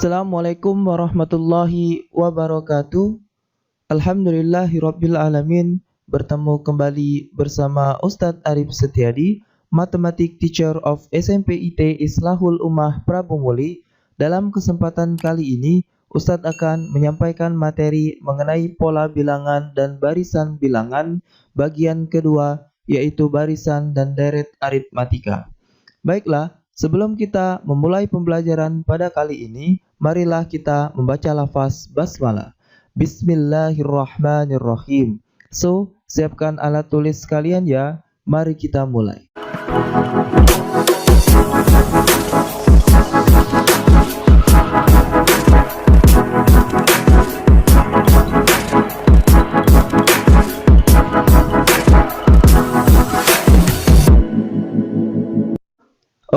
Assalamualaikum warahmatullahi wabarakatuh. Alhamdulillahirabbil alamin. Bertemu kembali bersama Ustadz Arif Setiadi, Mathematic Teacher of SMP IT Islahul Ummah Prabumuli. Dalam kesempatan kali ini, Ustadz akan menyampaikan materi mengenai pola bilangan dan barisan bilangan bagian kedua, yaitu barisan dan deret aritmatika. Baiklah, sebelum kita memulai pembelajaran pada kali ini, marilah kita membaca lafaz basmalah. Bismillahirrahmanirrahim. So, siapkan alat tulis kalian ya. Mari kita mulai.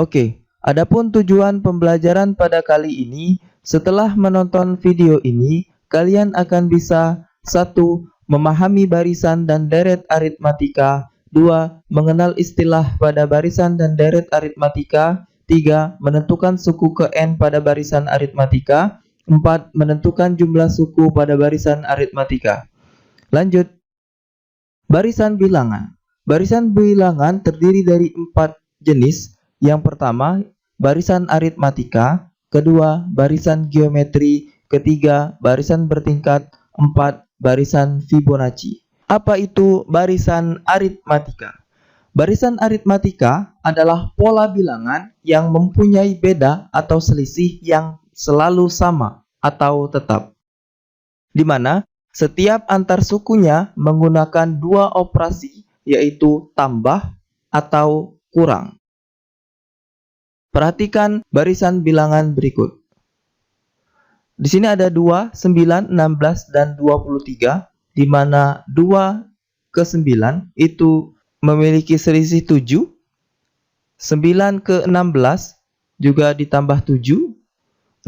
Oke, adapun tujuan pembelajaran pada kali ini, setelah menonton video ini, kalian akan bisa 1. Memahami barisan dan deret aritmatika. 2. Mengenal istilah pada barisan dan deret aritmatika. 3. Menentukan suku ke N pada barisan aritmatika. 4. Menentukan jumlah suku pada barisan aritmatika. Lanjut. Barisan bilangan. Barisan bilangan terdiri dari 4 jenis. Yang pertama, barisan aritmatika. Kedua, barisan geometri. Ketiga, barisan bertingkat. 4. Barisan Fibonacci. Apa itu barisan aritmatika? Barisan aritmatika adalah pola bilangan yang mempunyai beda atau selisih yang selalu sama atau tetap, di mana setiap antar sukunya menggunakan 2 operasi, yaitu tambah atau kurang. Perhatikan barisan bilangan berikut. Di sini ada 2, 9, 16, dan 23, di mana 2 ke 9 itu memiliki selisih 7, 9 ke 16 juga ditambah 7,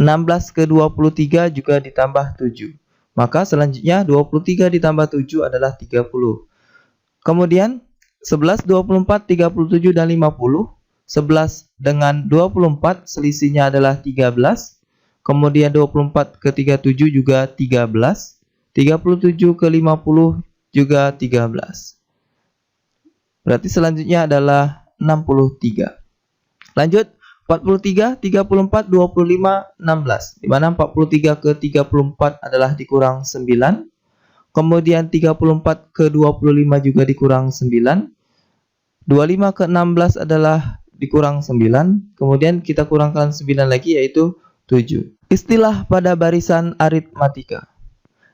16 ke 23 juga ditambah 7. Maka selanjutnya 23 ditambah 7 adalah 30. Kemudian 11, 24, 37, dan 50. 11 dengan 24 selisihnya adalah 13. Kemudian 24 ke 37 juga 13. 37 ke 50 juga 13. Berarti selanjutnya adalah 63. Lanjut, 43, 34, 25, 16. Di mana 43 ke 34 adalah dikurang 9. Kemudian 34 ke 25 juga dikurang 9. 25 ke 16 adalah dikurang 9. Kemudian kita kurangkan 9 lagi, yaitu 7. Istilah pada barisan aritmatika,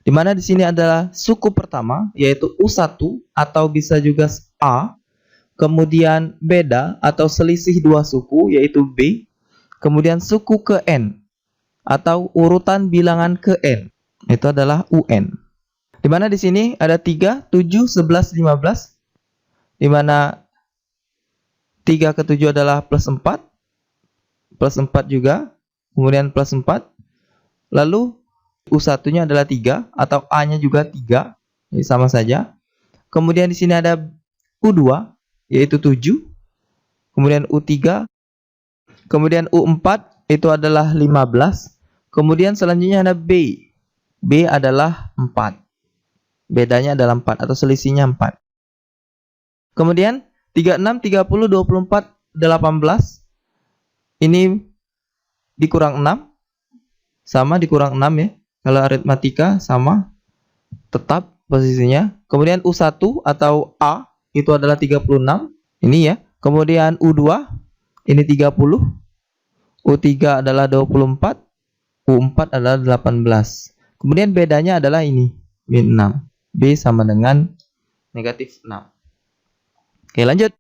di mana di sini adalah suku pertama, yaitu U1 atau bisa juga A. Kemudian beda atau selisih 2 suku, yaitu B. Kemudian suku ke N atau urutan bilangan ke N, itu adalah UN. Di mana di sini ada 3, 7, 11, 15. Di mana 3 ke 7 adalah plus 4. Plus 4 juga. Kemudian plus 4. Lalu U1-nya adalah 3 atau A-nya juga 3. Jadi sama saja. Kemudian di sini ada U2 yaitu 7. Kemudian U3. Kemudian U4 itu adalah 15. Kemudian selanjutnya ada B. B adalah 4. Bedanya adalah 4 atau selisihnya 4. Kemudian 36, 30, 24, 18. Ini dikurang 6, sama dikurang 6 ya. Kalau aritmatika sama, tetap posisinya. Kemudian U1 atau A itu adalah 36, ini ya. Kemudian U2 ini 30, U3 adalah 24, U4 adalah 18. Kemudian bedanya adalah ini, min 6. B sama dengan negatif 6. Oke, lanjut.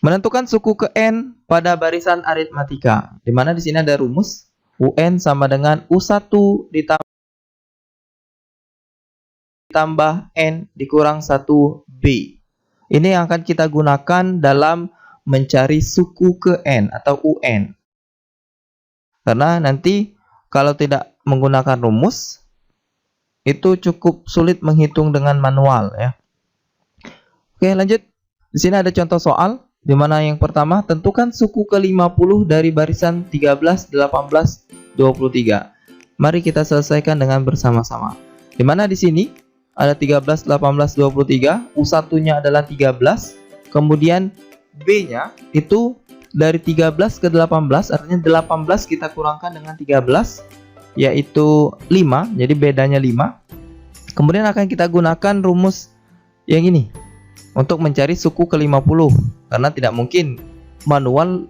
Menentukan suku ke N pada barisan aritmatika. Di mana di sini ada rumus UN sama dengan U1 ditambah N dikurang 1B. Ini yang akan kita gunakan dalam mencari suku ke N atau UN. Karena nanti kalau tidak menggunakan rumus, itu cukup sulit menghitung dengan manual ya. Oke, lanjut. Di sini ada contoh soal. Dimana yang pertama, tentukan suku ke-50 dari barisan 13, 18, 23. Mari kita selesaikan dengan bersama-sama. Dimana di sini ada 13, 18, 23, U1-nya adalah 13, kemudian B-nya itu dari 13 ke 18, artinya 18 kita kurangkan dengan 13, yaitu 5, jadi bedanya 5. Kemudian akan kita gunakan rumus yang ini untuk mencari suku ke-50, karena tidak mungkin manual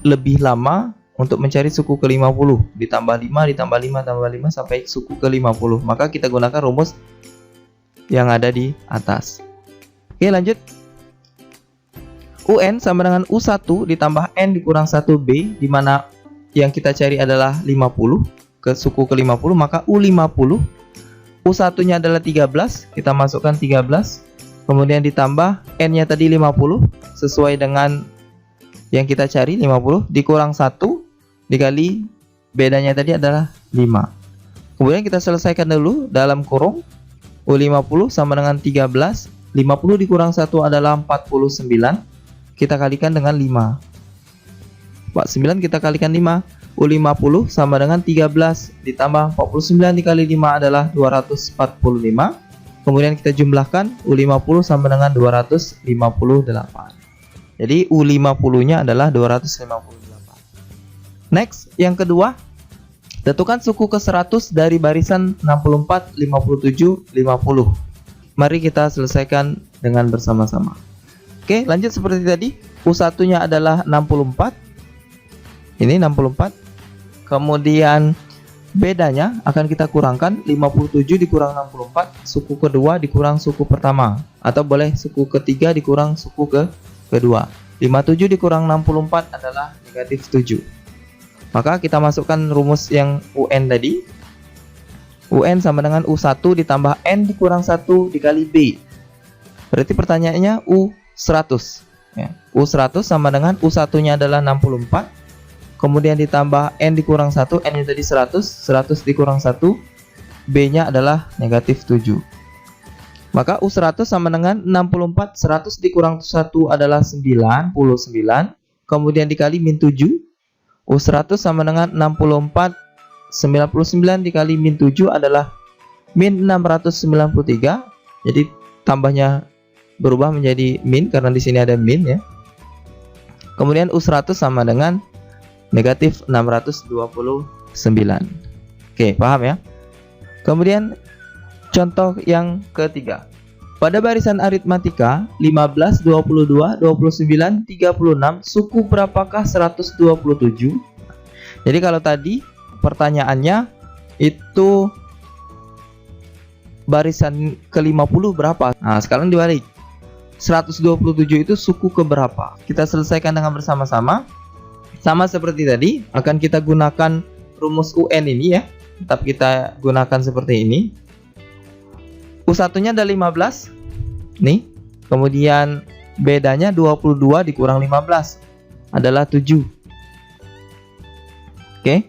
lebih lama untuk mencari suku ke-50, ditambah 5, ditambah 5, tambah 5 sampai suku ke-50. Maka kita gunakan rumus yang ada di atas. Oke, lanjut. UN sama dengan U1 ditambah N dikurang 1B, dimana yang kita cari adalah 50 ke suku ke-50, maka U50. U1-nya adalah 13, kita masukkan 13, kemudian ditambah N-nya tadi 50, sesuai dengan yang kita cari 50, dikurang 1, dikali bedanya tadi adalah 5. Kemudian kita selesaikan dulu dalam kurung. U50 sama dengan 13, 50 dikurang 1 adalah 49, kita kalikan dengan 5. 49 kita kalikan 5, U50 sama dengan 13 ditambah 49 dikali 5 adalah 245. Kemudian kita jumlahkan, U50 sama dengan 258. Jadi U50-nya adalah 258. Next, yang kedua, tentukan suku ke-100 dari barisan 64, 57, 50. Mari kita selesaikan dengan bersama-sama. Oke, lanjut seperti tadi. U1-nya adalah 64. Ini 64. Kemudian bedanya akan kita kurangkan, 57 dikurang 64, suku kedua dikurang suku pertama, atau boleh suku ketiga dikurang suku kedua. 57 dikurang 64 adalah negatif 7. Maka kita masukkan rumus yang UN tadi. UN sama dengan U1 ditambah N dikurang 1 dikali B. Berarti pertanyaannya U100 ya. U100 sama dengan U1-nya adalah 64, kemudian ditambah N dikurang 1, N-nya tadi 100, 100 dikurang 1, B-nya adalah negatif 7. Maka U100 sama dengan 64, 100 dikurang 1 adalah 99, kemudian dikali min 7. U100 sama dengan 64, 99 dikali min 7 adalah min 693. Jadi tambahnya berubah menjadi min karena di sini ada min ya. Kemudian U100 sama dengan negatif 629. Oke, paham ya? Kemudian contoh yang ketiga. Pada barisan aritmatika 15, 22, 29, 36, suku berapakah 127? Jadi kalau tadi pertanyaannya itu barisan ke-50 berapa? Nah, sekarang dibalik. 127 itu suku ke berapa? Kita selesaikan dengan bersama-sama. Sama seperti tadi, akan kita gunakan rumus UN ini ya. Tetap kita gunakan seperti ini. U1-nya ada 15. Nih. Kemudian bedanya 22 dikurang 15 adalah 7. Oke.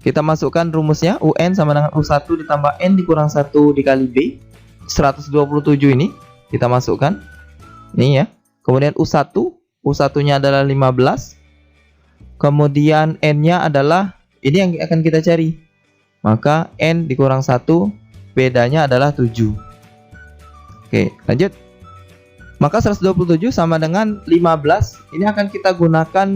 Kita masukkan rumusnya UN sama dengan U1 ditambah N dikurang 1 dikali B. 127 ini kita masukkan. Nih ya. Kemudian U1, U1-nya adalah 15. Kemudian N-nya adalah ini yang akan kita cari. Maka N dikurang 1, bedanya adalah 7. Oke, lanjut. Maka 127 sama dengan 15. Ini akan kita gunakan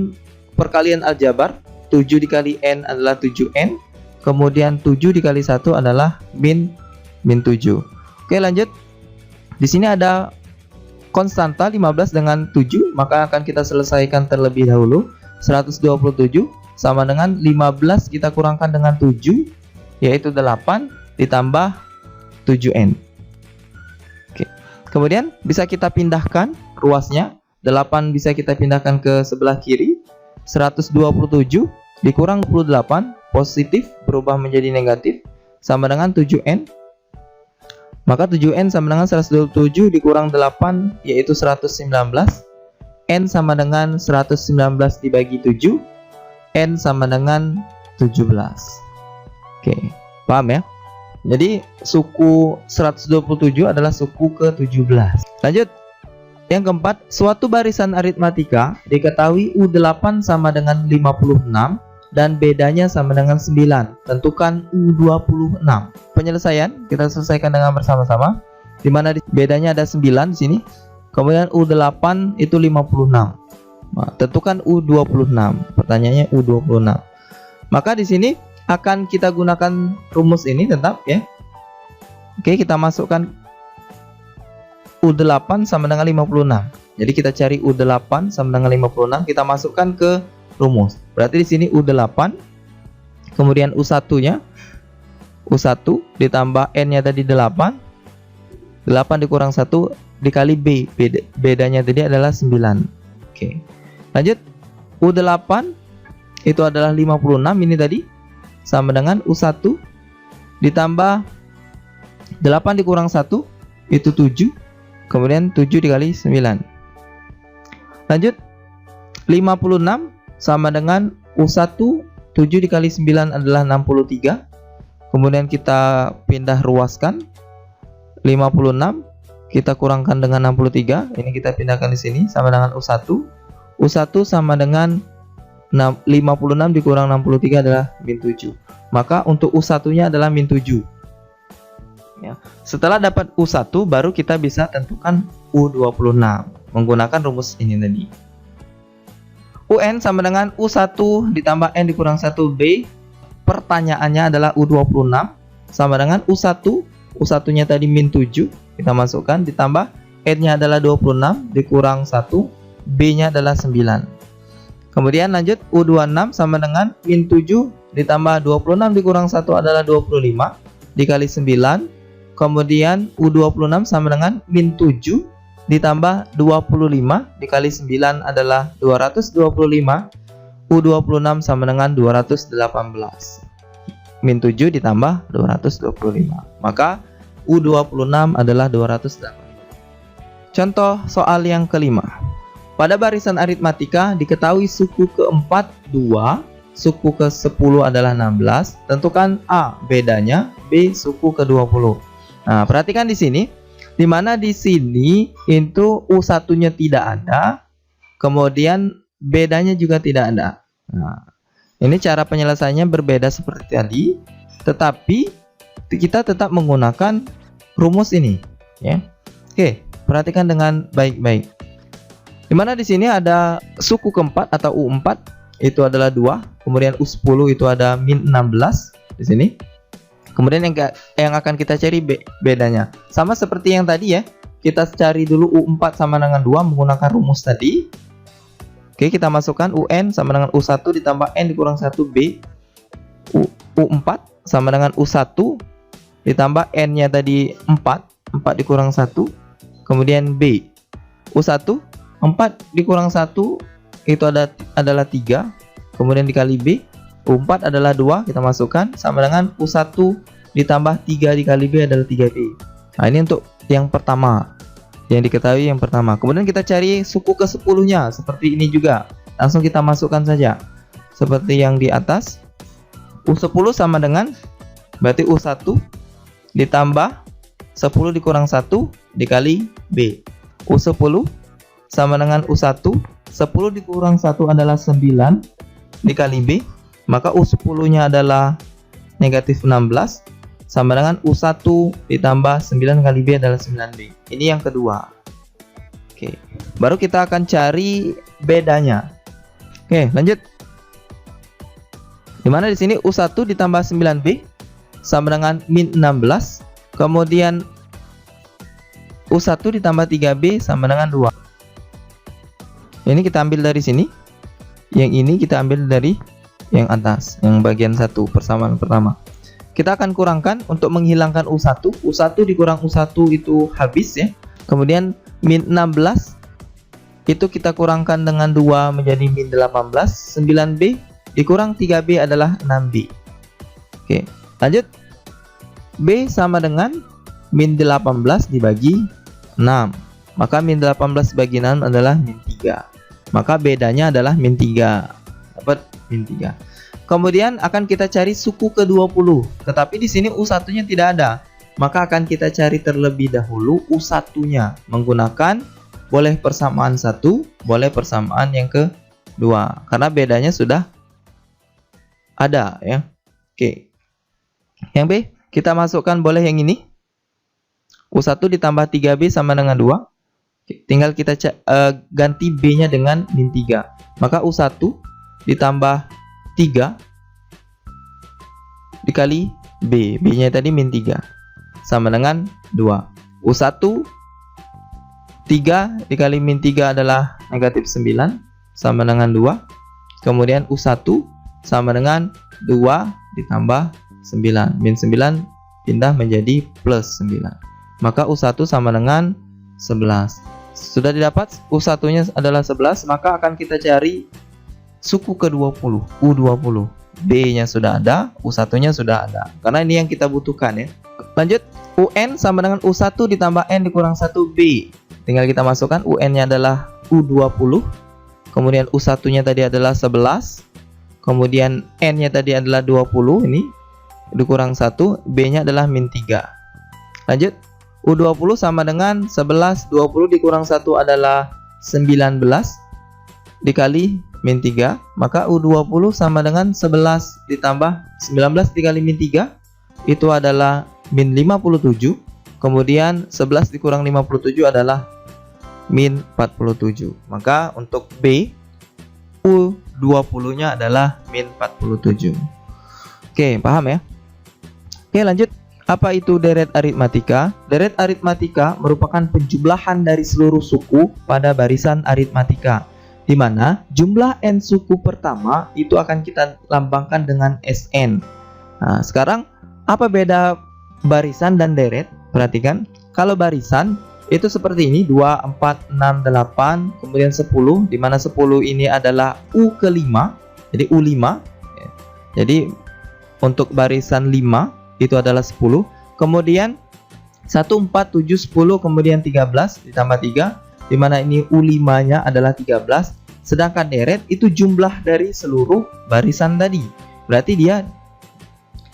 perkalian aljabar. 7 dikali N adalah 7N. Kemudian 7 dikali 1 adalah min 7. Oke, lanjut. Di sini ada konstanta 15 dengan 7, maka akan kita selesaikan terlebih dahulu. 127 sama dengan 15 kita kurangkan dengan 7, yaitu 8 ditambah 7N. Oke. Kemudian bisa kita pindahkan ruasnya. 8 bisa kita pindahkan ke sebelah kiri. 127 dikurang 28 positif berubah menjadi negatif sama dengan 7N. Maka 7N sama dengan 127 dikurang 8 yaitu 119. N sama dengan 119 dibagi 7. N sama dengan 17. Oke, paham ya? Jadi suku 127 adalah suku ke-17. Lanjut. Yang keempat, suatu barisan aritmatika diketahui U8 sama dengan 56 dan bedanya sama dengan 9. Tentukan U26. Penyelesaian kita selesaikan dengan bersama-sama. Di mana bedanya ada 9 di sini. Kemudian U8 itu 56. Nah, tentukan U26. Pertanyaannya U26. Maka di sini akan kita gunakan rumus ini tetap ya. Oke, kita masukkan U8 sama dengan 56. Jadi kita cari U8 sama dengan 56, kita masukkan ke rumus. Berarti di sini U8, kemudian U1-nya, U1 ditambah N-nya tadi 8. 8 dikurang 1 dikali B. Bedanya tadi adalah 9. Oke. Lanjut. U8 itu adalah 56 ini tadi sama dengan U1 ditambah 8 dikurang 1 itu 7. Kemudian 7 dikali 9. Lanjut. 56 sama dengan U1 7 dikali 9 adalah 63. Kemudian kita pindah ruaskan. 56 kita kurangkan dengan 63. Ini kita pindahkan di sini sama dengan U1. U1 sama dengan 56 dikurang 63 adalah min 7. Maka untuk U1-nya adalah min 7. Ya. Setelah dapat U1 baru kita bisa tentukan U26 menggunakan rumus ini tadi. UN sama dengan U1 ditambah N dikurang 1B. Pertanyaannya adalah U26 sama dengan U1. U1-nya tadi min 7 kita masukkan ditambah N-nya adalah 26 dikurang 1, B-nya adalah 9. Kemudian lanjut U26 sama dengan min 7 ditambah 26 dikurang 1 adalah 25 dikali 9. Kemudian U26 sama dengan min 7 ditambah 25 dikali 9 adalah 225. U26 sama dengan 218. Min 7 ditambah 225. Maka U26 adalah 218. Contoh soal yang kelima. Pada barisan aritmatika diketahui suku keempat 2, suku ke-10 adalah 16. Tentukan A bedanya, B suku ke-20. Nah, perhatikan di sini, di mana di sini itu U1-nya tidak ada, kemudian bedanya juga tidak ada. Nah, ini cara penyelesaiannya berbeda seperti tadi, tetapi kita tetap menggunakan rumus ini, ya. Oke, perhatikan dengan baik-baik. Di mana di sini ada suku keempat atau U4 itu adalah 2, kemudian U10 itu ada min 16 di sini. Kemudian yang akan kita cari bedanya. Sama seperti yang tadi ya. Kita cari dulu U4 sama dengan 2 menggunakan rumus tadi. Oke, kita masukkan UN sama dengan U1 ditambah N dikurang 1B. U4 sama dengan U1 ditambah N-nya tadi 4. 4 dikurang 1. Kemudian B. U1 4 dikurang 1 itu adalah 3. Kemudian dikali B. U4 adalah 2, kita masukkan sama dengan U1 ditambah 3 dikali B adalah 3B. Nah, ini untuk yang pertama, yang diketahui yang pertama. Kemudian kita cari suku ke-10-nya seperti ini juga. Langsung kita masukkan saja seperti yang di atas. U10 sama dengan berarti U1 ditambah 10 dikurang 1 dikali B. U10 sama dengan U1, 10 dikurang 1 adalah 9 dikali B. Maka U10-nya adalah negatif 16 sama dengan U1 ditambah 9 kali B adalah 9B. Ini yang kedua. Oke, baru kita akan cari bedanya. Oke, lanjut. Dimana di sini U1 ditambah 9B sama dengan min 16. Kemudian U1 ditambah 3B sama dengan 2. Ini kita ambil dari sini. Yang ini kita ambil dari yang atas, yang bagian 1, persamaan pertama. Kita akan kurangkan untuk menghilangkan U1. U1 dikurang U1 itu habis ya. Kemudian min 16 itu kita kurangkan dengan 2 menjadi min 18. 9B dikurang 3B adalah 6B. Oke, lanjut. B sama dengan min 18 dibagi 6. Maka min 18 bagi 6 adalah min 3. Maka bedanya adalah min 3. Dapat min 3. Kemudian akan kita cari suku ke-20. Tetapi di sini U1-nya tidak ada. Maka akan kita cari terlebih dahulu U1-nya menggunakan boleh persamaan 1, boleh persamaan yang kedua. Karena bedanya sudah ada ya. Oke. Yang B, kita masukkan boleh yang ini. U1 ditambah 3B sama dengan 2. Oke, tinggal kita ganti B-nya dengan min 3. Maka U1 ditambah 3 dikali B. B-nya tadi min 3. Sama dengan 2. U1 3 dikali min 3 adalah negatif 9. Sama dengan 2. Kemudian U1 sama dengan 2 ditambah 9. Min 9 pindah menjadi plus 9. Maka U1 sama dengan 11. Sudah didapat U1 nya adalah 11, maka akan kita cari suku ke-20, U20. B nya sudah ada, U1 nya sudah ada. Karena ini yang kita butuhkan ya. Lanjut, UN sama dengan U1 ditambah N dikurang 1B. Tinggal kita masukkan, UN nya adalah U20. Kemudian U1 nya tadi adalah 11. Kemudian N nya tadi adalah 20, ini dikurang 1, B nya adalah min 3. Lanjut, U20 sama dengan 11, 20 dikurang 1 adalah 19 dikali min 3. Maka U20 sama dengan 11 ditambah 19 dikali min 3, itu adalah min 57. Kemudian 11 dikurang 57 adalah min 47. Maka untuk B, U20 nya adalah min 47. Oke, paham ya? Oke, lanjut. Apa itu deret aritmatika? Deret aritmatika merupakan penjumlahan dari seluruh suku pada barisan aritmatika, di mana jumlah n suku pertama itu akan kita lambangkan dengan Sn. Nah, sekarang apa beda barisan dan deret? Perhatikan, kalau barisan itu seperti ini, 2, 4, 6, 8, kemudian 10, di mana 10 ini adalah U ke-5, jadi U5. Jadi untuk barisan 5 itu adalah 10, kemudian 1, 4, 7, 10, kemudian 13 ditambah 3, di mana ini U5 nya adalah 13, sedangkan deret itu jumlah dari seluruh barisan tadi, berarti dia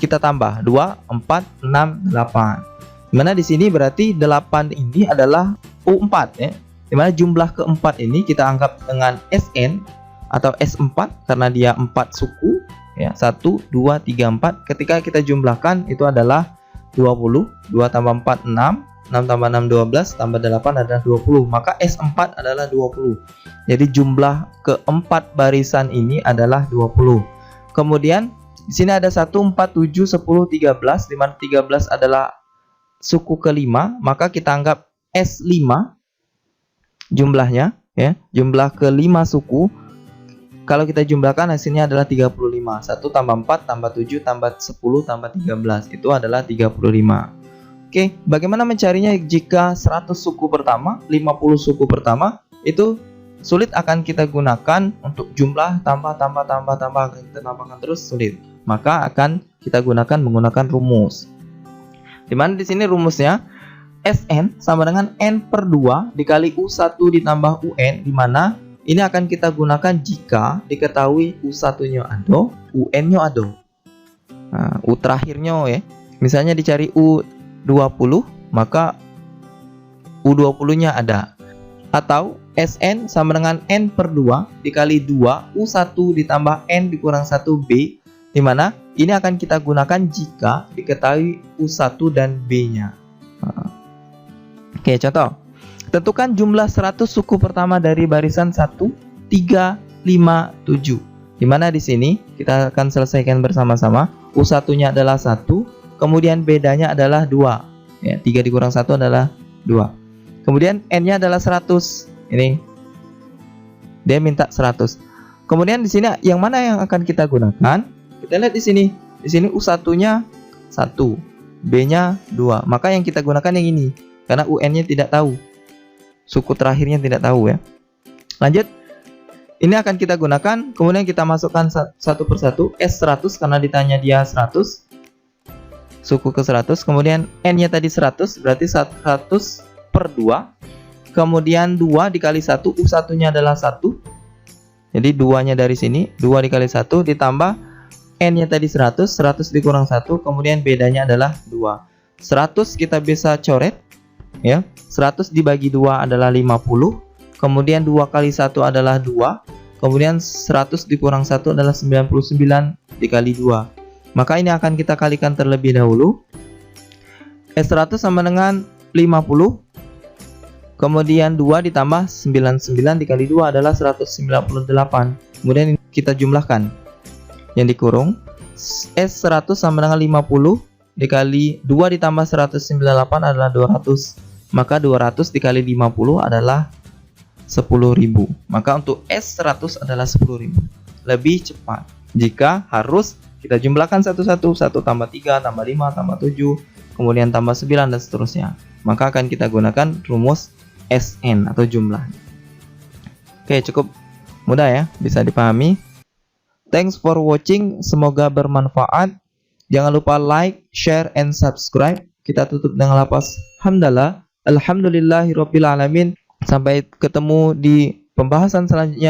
kita tambah 2, 4, 6, 8, dimana di sini berarti 8 ini adalah U4 ya, dimana jumlah keempat ini kita anggap dengan Sn atau S4 karena dia 4 suku ya, 1, 2, 3, 4. Ketika kita jumlahkan itu adalah 20. 2 tambah 4, 6. 6 tambah 6, 12. Tambah 8 adalah 20. Maka S4 adalah 20. Jadi jumlah keempat barisan ini adalah 20. Kemudian di sini ada 1, 4, 7, 10, 13, di mana 13 adalah suku ke-5, maka kita anggap S5 jumlahnya ya, jumlah ke-5 suku. Kalau kita jumlahkan hasilnya adalah 35. 1 tambah 4 tambah 7 tambah 10 tambah 13 itu adalah 35. Oke, bagaimana mencarinya jika 100 suku pertama, 50 suku pertama itu sulit akan kita gunakan untuk jumlah tambah akan kita tambahkan terus sulit. Maka akan kita gunakan menggunakan rumus. Dimana di sini rumusnya Sn sama dengan n per 2 dikali U1 ditambah Un, dimana ini akan kita gunakan jika diketahui U1-nya ada, UN-nya ada. Nah, U terakhirnya ya. Misalnya dicari U20, maka U20-nya ada. Atau Sn sama dengan n per 2 dikali 2 U1 ditambah n dikurang 1B, di mana ini akan kita gunakan jika diketahui U1 dan B-nya. Nah. Oke, contoh. Tentukan jumlah 100 suku pertama dari barisan 1, 3, 5, 7. Dimana di sini kita akan selesaikan bersama-sama. U1-nya adalah 1, kemudian bedanya adalah 2. Ya, 3 dikurang 1 adalah 2. Kemudian N-nya adalah 100. Ini dia minta 100. Kemudian di sini yang mana yang akan kita gunakan? Kita lihat di sini. Di sini U1-nya 1, B-nya 2. Maka yang kita gunakan yang ini karena UN-nya tidak tahu. Suku terakhirnya tidak tahu ya. Lanjut, ini akan kita gunakan, kemudian kita masukkan satu persatu. S100 karena ditanya dia 100, suku ke 100, kemudian N-nya tadi 100, berarti 100 per 2, kemudian 2 dikali 1, U1-nya adalah 1, jadi 2-nya dari sini, 2 dikali 1, ditambah N-nya tadi 100, 100 dikurang 1, kemudian bedanya adalah 2. 100 kita bisa coret ya, 100 dibagi 2 adalah 50. Kemudian 2 kali 1 adalah 2. Kemudian 100 dikurang 1 adalah 99 dikali 2. Maka ini akan kita kalikan terlebih dahulu. S100 sama dengan 50. Kemudian 2 ditambah 99 dikali 2 adalah 198. Kemudian kita jumlahkan. Yang dikurung S100 sama dengan 50 dikali 2 ditambah 198 adalah 200. Maka 200 dikali 50 adalah 10.000. Maka untuk S100 adalah 10.000. Lebih cepat jika harus kita jumlahkan satu-satu. 1 tambah 3 tambah 5 tambah 7 kemudian tambah 9 dan seterusnya. Maka akan kita gunakan rumus SN atau jumlah. Oke, cukup mudah ya, bisa dipahami. Thanks for watching, semoga bermanfaat. Jangan lupa like, share, and subscribe. Kita tutup dengan lafaz hamdalah. Alhamdulillahirabbil alamin. Sampai ketemu di pembahasan selanjutnya.